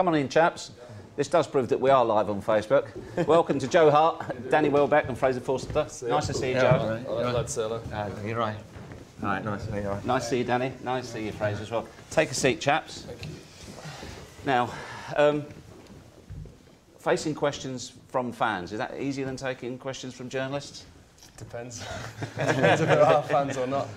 Come on in, chaps. This does prove that we are live on Facebook. Welcome to Joe Hart, Danny Welbeck and Fraser Forster. Nice to see you, Joe. You're right. All right, nice to meet you. Nice to see you, Danny. Nice to see you, Fraser, as well. Take a seat, chaps. Thank you. Now, facing questions from fans, is that easier than taking questions from journalists? Depends. Depends if there are fans or not.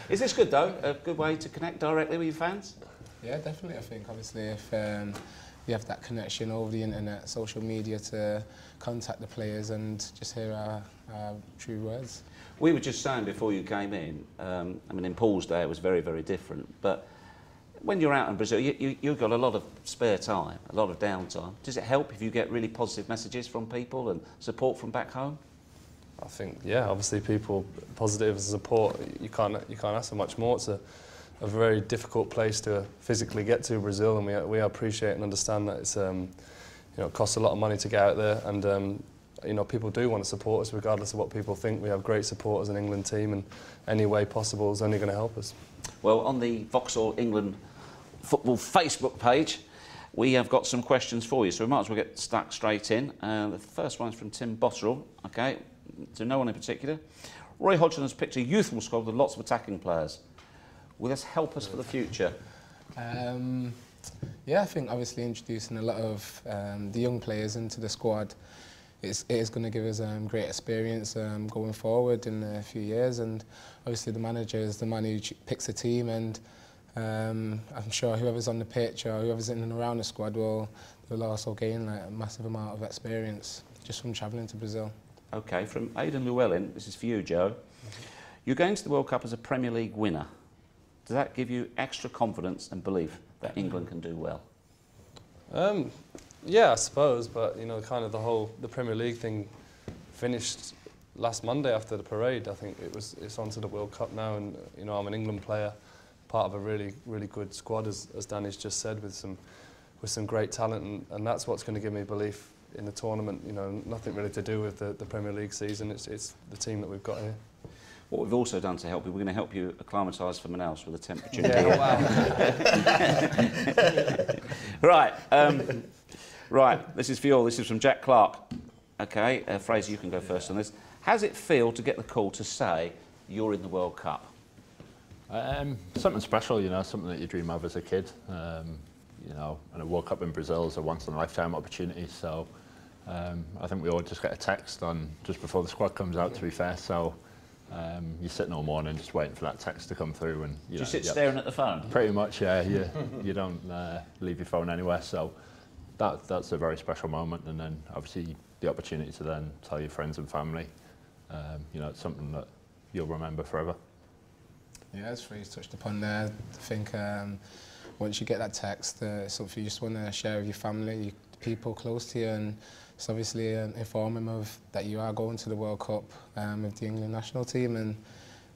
Is this good, though? A good way to connect directly with your fans? Yeah, definitely, I think. Obviously, if you have that connection over the internet, social media, to contact the players and just hear our true words. We were just saying before you came in, I mean, in Paul's day it was very, very different, but when you're out in Brazil, you've got a lot of spare time, a lot of downtime. Does it help if you get really positive messages from people and support from back home? I think, yeah, obviously people, positive support, you can't ask for much more. It's a very difficult place to physically get to, Brazil, and we appreciate and understand that it's, you know, it costs a lot of money to get out there, and you know, people do want to support us regardless of what people think. We have great support as an England team, and any way possible is only going to help us. Well, on the Vauxhall England Football Facebook page, we have got some questions for you, so we might as well get stuck straight in. The first one is from Tim Botterill, okay, to no one in particular. Roy Hodgson has picked a youthful squad with lots of attacking players. Will this help us for the future? Yeah, I think obviously introducing a lot of the young players into the squad it is going to give us great experience going forward in a few years, and obviously the manager is the man who picks the team, and I'm sure whoever's on the pitch or whoever's in and around the squad will also gain like, a massive amount of experience just from travelling to Brazil. Okay, from Aidan Llewellyn, this is for you, Joe. You're going to the World Cup as a Premier League winner. Does that give you extra confidence and belief that England can do well? Yeah, I suppose, but you know, kind of the Premier League thing finished last Monday after the parade. I think it's on to the World Cup now, and you know, I'm an England player, part of a really good squad, as Danny's just said, with some great talent, and that's what's going to give me belief in the tournament. You know, nothing really to do with the Premier League season. It's the team that we've got here. What we've also done to help you, we're going to help you acclimatise for Manaus with the temperature. Yeah, wow. Right, right. This is for you all. This is from Jack Clark. Okay, Fraser, you can go first on this. How does it feel to get the call to say you're in the World Cup? Something special, you know, something that you dream of as a kid. You know, and a World Cup in Brazil is a once-in-a-lifetime opportunity. So I think we all just get a text on just before the squad comes out. To be fair, so. You're sitting all morning just waiting for that text to come through, and you sit staring at the phone? Pretty much, yeah. You don't leave your phone anywhere, so that's a very special moment. And then obviously the opportunity to then tell your friends and family, you know, it's something that you'll remember forever. Yeah, as Fraser touched upon there, I think once you get that text, it's something you just want to share with your family, people close to you, and it's obviously inform them of that you are going to the World Cup with the England national team, and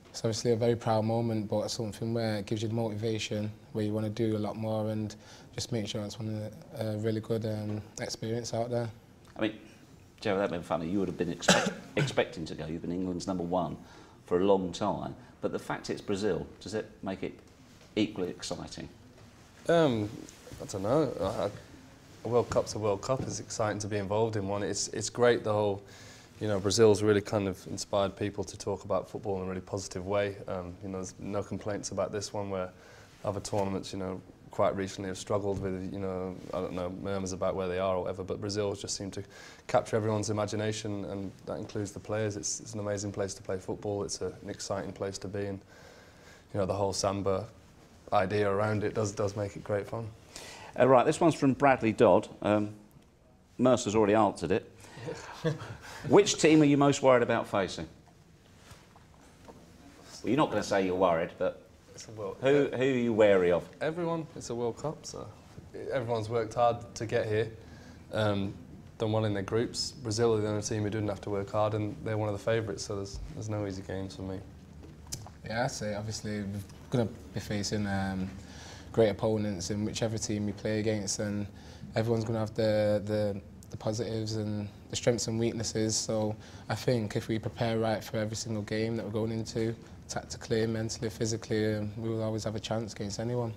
it's obviously a very proud moment, but it's something where it gives you the motivation, where you want to do a lot more and just make sure it's one of a really good experience out there. I mean, Joe, that been funny. You would have been expecting to go. You've been England's #1 for a long time, but the fact it's Brazil, does it make it equally exciting? I don't know. A World Cup's a World Cup. It's exciting to be involved in one. It's great, the whole, you know, Brazil's really kind of inspired people to talk about football in a really positive way. You know, there's no complaints about this one, where other tournaments, you know, quite recently have struggled with, you know, I don't know, murmurs about where they are or whatever, but Brazil just seemed to capture everyone's imagination, and that includes the players. It's an amazing place to play football. It's an exciting place to be, and you know, the whole samba idea around it does make it great fun. Right, this one's from Bradley Dodd. Mercer's already answered it. Which team are you most worried about facing? Well, you're not going to say you're worried, but who are you wary of? Everyone. It's a World Cup, so everyone's worked hard to get here. Done well in their groups. Brazil are the only team who didn't have to work hard, and they're one of the favourites, so there's no easy games for me. Yeah, I'd say obviously we're going to be facing great opponents in whichever team we play against, and everyone's going to have the positives and the strengths and weaknesses. So I think if we prepare right for every single game that we're going into, tactically, mentally, physically, we will always have a chance against anyone.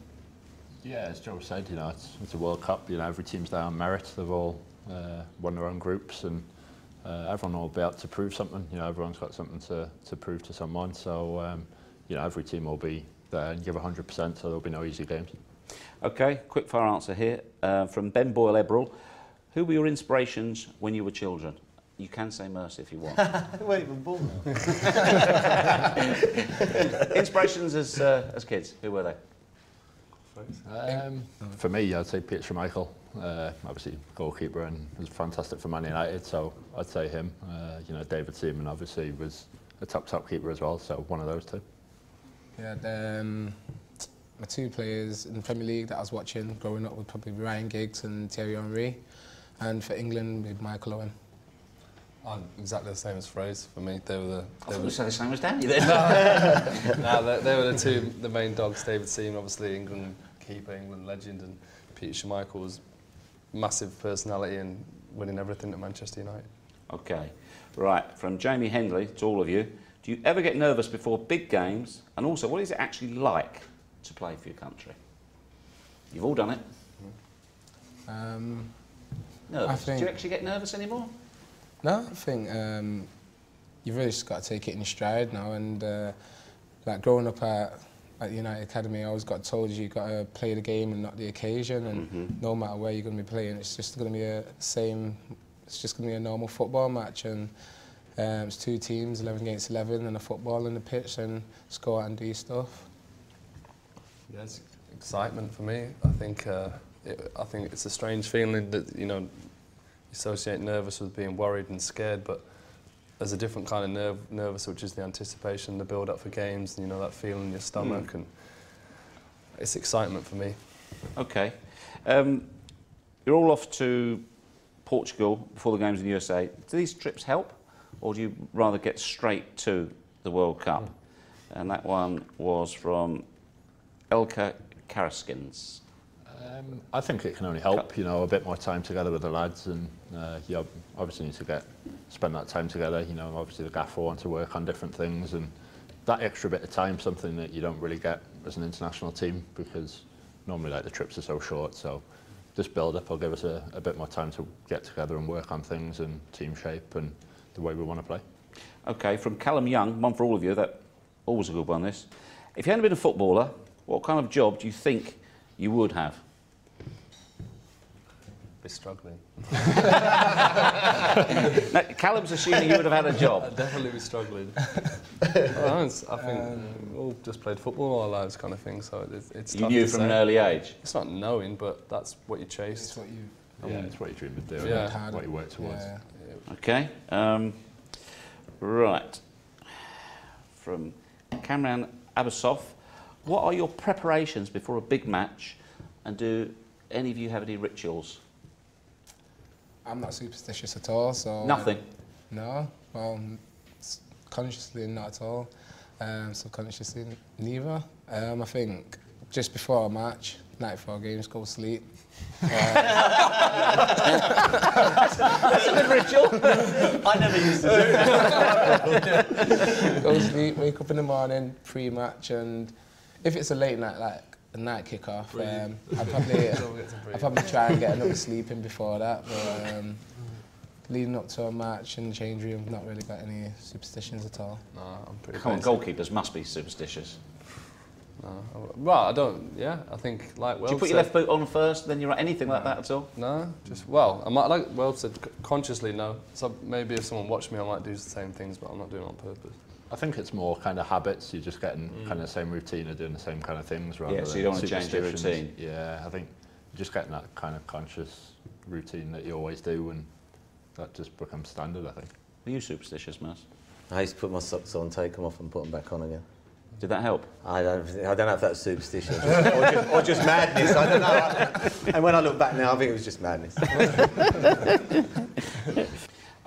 Yeah, as Joe said, you know, it's a World Cup. You know, every team's there on merit. They've all won their own groups, and everyone will be able to prove something. You know, everyone's got something to prove to someone. So, you know, every team will be there and give 100%. So there'll be no easy games. Okay, quick fire answer here from Ben Boyle Eberl. Who were your inspirations when you were children? You can say Mercy if you want. They weren't even born. Inspirations as kids, who were they? For me, I'd say Peter Schmeichel. Obviously, goalkeeper and was fantastic for Man United, so I'd say him. You know, David Seaman obviously was a top keeper as well, so one of those two. Yeah, my two players in the Premier League that I was watching growing up would probably be Ryan Giggs and Thierry Henry, and for England, with Michael Owen. I'm exactly the same as Fraser. For me, they were the. I thought you said the same as Danny then. No, they were the main dogs. David Seaman, obviously England keeper, England legend, and Peter Schmeichel was massive personality and winning everything at Manchester United. Okay, right. From Jamie Hendley to all of you, do you ever get nervous before big games? And also, what is it actually like to play for your country? You've all done it. Nervous. Do you actually get nervous anymore? No, I think you've really just got to take it in your stride now. And like growing up at United Academy, I always got told you've got to play the game and not the occasion. And no matter where you're going to be playing, it's just going to be it's just going to be a normal football match. And it's two teams, 11 against 11, and a football on the pitch, and just go out and do your stuff. Yeah, it's excitement for me. I think it's a strange feeling that, you know, associate nervous with being worried and scared, but there's a different kind of nervous, which is the anticipation, the build up for games, and, you know, that feeling in your stomach, and it's excitement for me. Okay, you're all off to Portugal before the games in the USA. Do these trips help, or do you rather get straight to the World Cup? And that one was from Elka Karaskins. I think it can only help, you know, a bit more time together with the lads, and you obviously need to spend that time together. You know, obviously the gaffer wants to work on different things, and that extra bit of time, something that you don't really get as an international team, because normally like the trips are so short. So this build-up will give us a bit more time to get together and work on things and team shape and the way we want to play. Okay, from Callum Young, one for all of you. That always a good one. This. If you hadn't been a footballer, what kind of job do you think you would have? Be struggling. Now, Callum's assuming you would have had a job. I'd definitely be struggling. I think we all just played football all our lives, kind of thing. So it's You knew from an early age. It's not knowing, but that's what you chased. It's what you. It's what you dream of doing. Yeah. What you work towards. Yeah. Okay. Right. From Kamran Abasov, what are your preparations before a big match, and do any of you have any rituals? I'm not superstitious at all, so... Nothing? No, well, consciously not at all, subconsciously neither. I think just before a match, night before games, go sleep. That's a good ritual. I never used to do that. Go sleep, wake up in the morning, pre-match, and if it's a late night, like a night kick-off, I'd probably try and get another sleep in before that, but leading up to a match in the change room, I've not really got any superstitions at all. No, I'm pretty Come on, basic. goalkeepers must be superstitious. No, well, I don't. Yeah, I think like Welbeck Do you put your left boot on first, then you're right? Anything like that at all? No, just I might, like Welbeck said, consciously no. So maybe if someone watched me, I might do the same things, but I'm not doing it on purpose. I think it's more kind of habits. You're just getting kind of the same routine of doing the same kind of things rather than so you don't want to change your superstitions. routine. Yeah, I think you're just getting that kind of conscious routine that you always do, and that just becomes standard, I think. Were you superstitious, Merce? I used to put my socks on, take them off and put them back on again. Did that help? I don't know if that's superstition or just madness. I don't know. And when I look back now, I think it was just madness.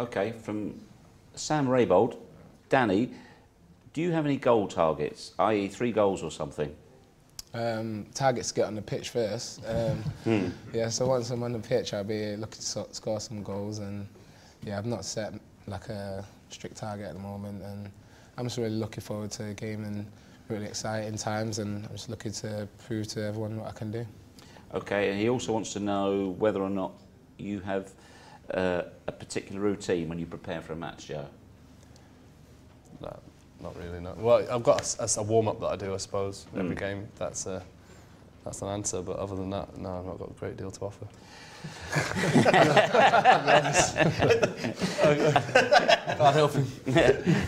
Okay, from Sam Raybold, Danny, do you have any goal targets, i.e. 3 goals or something? Targets to get on the pitch first. Yeah, so once I'm on the pitch, I'll be looking to score some goals, and yeah, I've not set like a strict target at the moment, and I'm just really looking forward to the game and really exciting times, and I'm just looking to prove to everyone what I can do. Okay, and he also wants to know whether or not you have a particular routine when you prepare for a match, Joe. No, not really, no. Well, I've got a warm-up that I do, I suppose, every game. That's an answer, but other than that, no, I've not got a great deal to offer. Can't help him.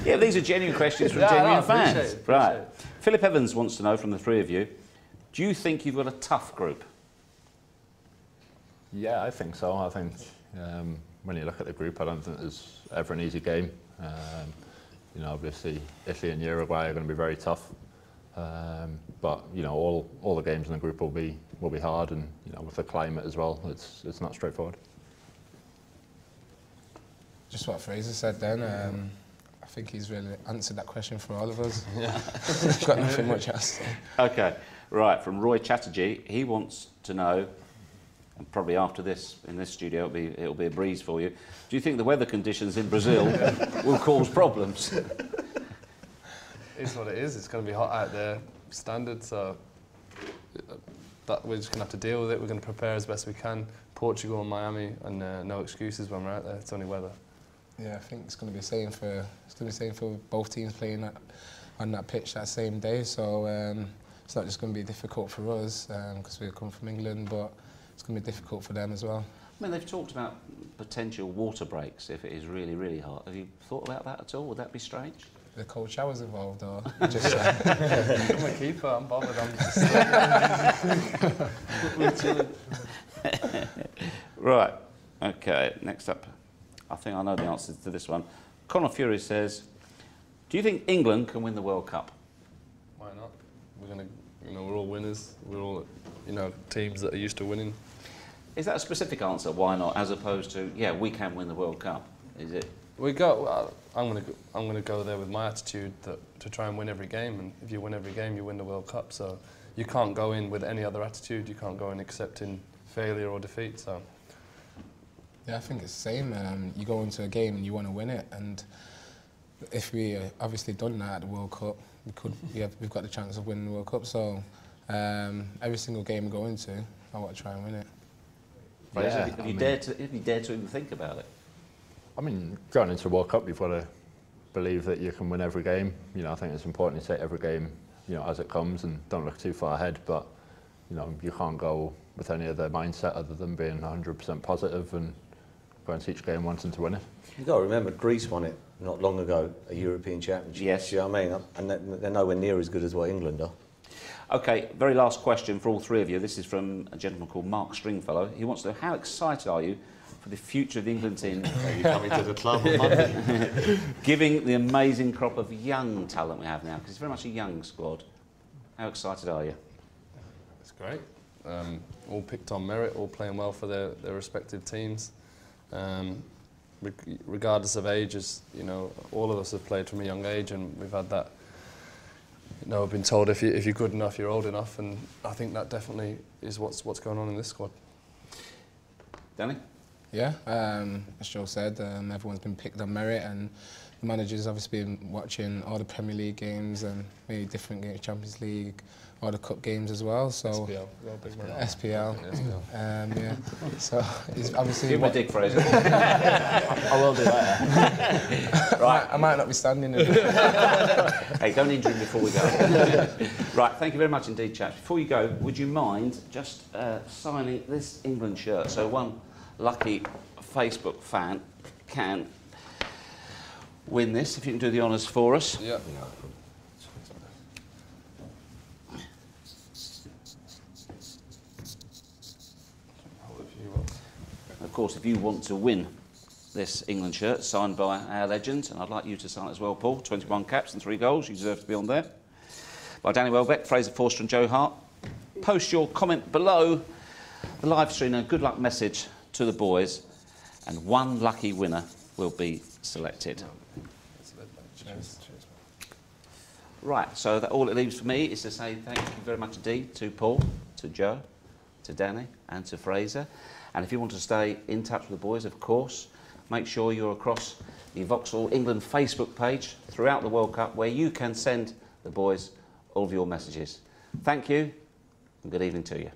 Yeah, these are genuine questions from genuine fans. Right. Philip Evans wants to know from the three of you, do you think you've got a tough group? Yeah, I think so. I think when you look at the group, I don't think there's ever an easy game. You know, obviously Italy and Uruguay are going to be very tough, but you know, all the games in the group will be hard, and you know, with the climate as well, it's not straightforward. Just what Fraser said then. I think he's really answered that question for all of us. Yeah. Got nothing much else to say. Okay, right, from Roy Chatterjee, he wants to know, and probably after this, in this studio, it'll be a breeze for you. Do you think the weather conditions in Brazil will cause problems? It's what it is. It's going to be hot out there, standard, so that we're just going to have to deal with it. We're going to prepare as best we can. Portugal and Miami, and no excuses when we're out there. It's only weather. Yeah, I think it's going to be the same for both teams playing on that pitch that same day. So it's not just going to be difficult for us because we come from England, but it's going to be difficult for them as well. I mean, they've talked about potential water breaks if it is really, really hot. Have you thought about that at all? Would that be strange? The cold showers involved, or just? I'm a keeper. I'm bothered. I'm just. Right. Okay. Next up, I think I know the answer to this one. Conor Fury says, "Do you think England can win the World Cup?" Why not? We're gonna, we're all winners. We're all, teams that are used to winning. Is that a specific answer? Why not? As opposed to, yeah, we can win the World Cup. Is it? I'm gonna go there with my attitude to try and win every game, and if you win every game, you win the World Cup. So you can't go in with any other attitude. You can't go in accepting failure or defeat. So yeah, I think it's the same. You go into a game and you want to win it, and if we obviously done that at the World Cup, we've got the chance of winning the World Cup. So every single game we go into, I want to try and win it. Yeah, have you dared to even think about it? I mean, going into the World Cup, you've got to believe that you can win every game. I think it's important to take every game, as it comes, and don't look too far ahead. But, you can't go with any other mindset other than being 100% positive and go into each game wanting to win it. You've got to remember, Greece won it not long ago, a European Championship. Yes. You know what I mean? And they're nowhere near as good as what England are. Okay, very last question for all three of you. This is from a gentleman called Mark Stringfellow. He wants to know, how excited are you for the future of the England team? Are you coming to the club on Monday? Giving the amazing crop of young talent we have now, because it's very much a young squad. How excited are you? It's great. All picked on merit, all playing well for their respective teams. Regardless of ages, all of us have played from a young age, and we've had that. I've been told if you're good enough, you're old enough, and I think that definitely is what's going on in this squad. Danny? Yeah, as Joe said, everyone's been picked on merit, and the manager's obviously been watching all the Premier League games and maybe different games, Champions League, all the cup games as well. So SPL. Yeah. So he's obviously. Give him a dig, Fraser. I will do that. Right, I might not be standing in. Hey, don't injure him before we go. Right, thank you very much indeed, chaps. Before you go, would you mind just signing this England shirt? So one lucky Facebook fan can win this, if you can do the honours for us. Yeah. Of course, if you want to win this England shirt signed by our legend, and I'd like you to sign it as well, Paul, 21 caps and 3 goals, you deserve to be on there, by Danny Welbeck, Fraser Forster and Joe Hart. Post your comment below the live stream and a good luck message to the boys, and one lucky winner will be selected. Right, so all it leaves for me is to say thank you very much indeed to Paul, to Joe, to Danny and to Fraser. And if you want to stay in touch with the boys, of course, make sure you're across the Vauxhall England Facebook page throughout the World Cup, where you can send the boys all of your messages. Thank you and good evening to you.